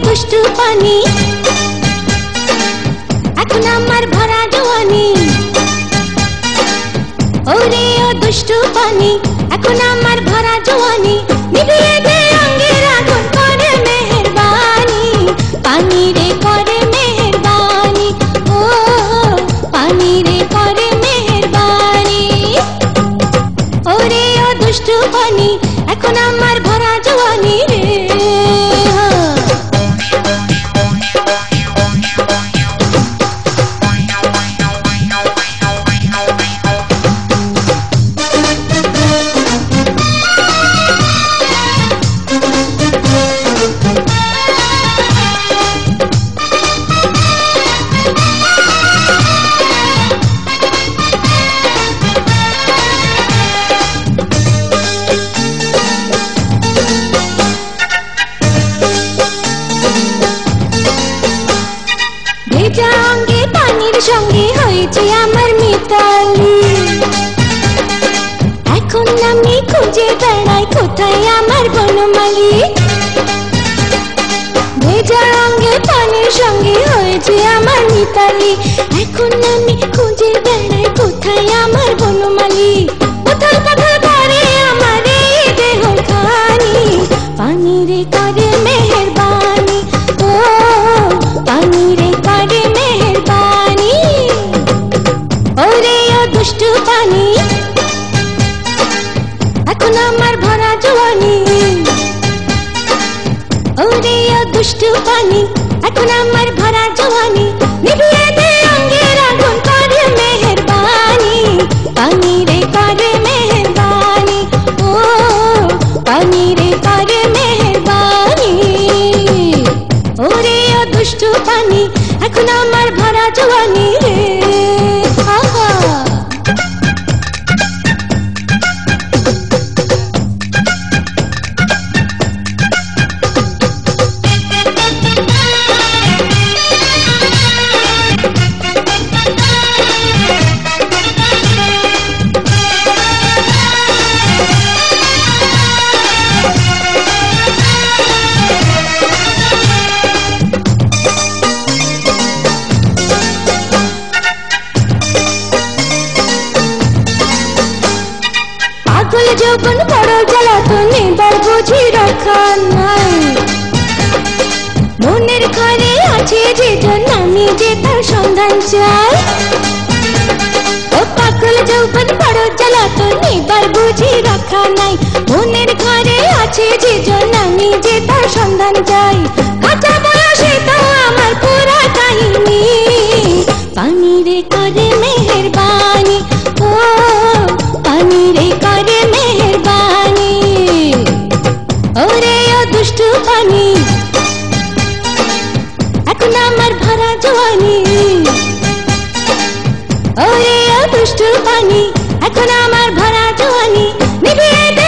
দুষ্টু পানি, এখন আমার ভরা জওয়ানি। ওরে ও দুষ্টু পানি, এখন আমার ভরা জওয়ানি। নিভিয়ে দে রঙের আগুন, করে মেহেরবানি। পানি রে করে মেহেরবানি, ও পানি রে করে মেহেরবানি। ওরে ও দুষ্টু পানি, এখন আমার ভরা জওয়ানি রে। ভেজা অঙ্গে পানির সঙ্গে হয়েছে আমার মিতালি। এখন আমি খুঁজে বেড়াই কোথায় আমার বনমালী। ভেজা অঙ্গে পানির সঙ্গে হয়েছে আমার মিতালি। এখন আমি খুঁজে বেড়াই কোথায় আমার বনমালী। উথাল পাথাল করে আমার এই দেহ খানি। পানি রে করে মেহেরবানি, ও পানি রে করে মেহেরবানি। ওরে ও দুষ্টু পানি, এখন আমার ভরা জওয়ানি। ওরে ও দুষ্টু পানি, এখন আমার ভরা জওয়ানি। নিভিয়ে দে রঙের আগুন, করে মেহেরবানি। পানি রে করে মেহেরবানি, ও পানি রে করে মেহেরবানি। ওরে ও দুষ্টু পানি, এখন আমার ভরা জওয়ানি রে। আহা পাগল যৌবন বড় জ্বালাতন, এবার বুঝি রক্ষা নাই। মনের ঘরে আছে যে জন, আমি যে তার সন্ধান চাই। ও পাগল যৌবন বড় জ্বালাতন, এবার বুঝি রক্ষা নাই। মনের ঘরে আছে যে জন, আমি যে তার সন্ধান চাই। কাঁচা বয়সে তো আমার পুরা কাহিনী। পানি রে করে মেহেরবানি, ও পানি রে করে মেহেরবানি। ওরে ও দুষ্টু পানি, এখন আমার ভরা জওয়ানি। ওরে ও দুষ্টু পানি, এখন আমার ভরা জওয়ানি। নিভিয়ে দে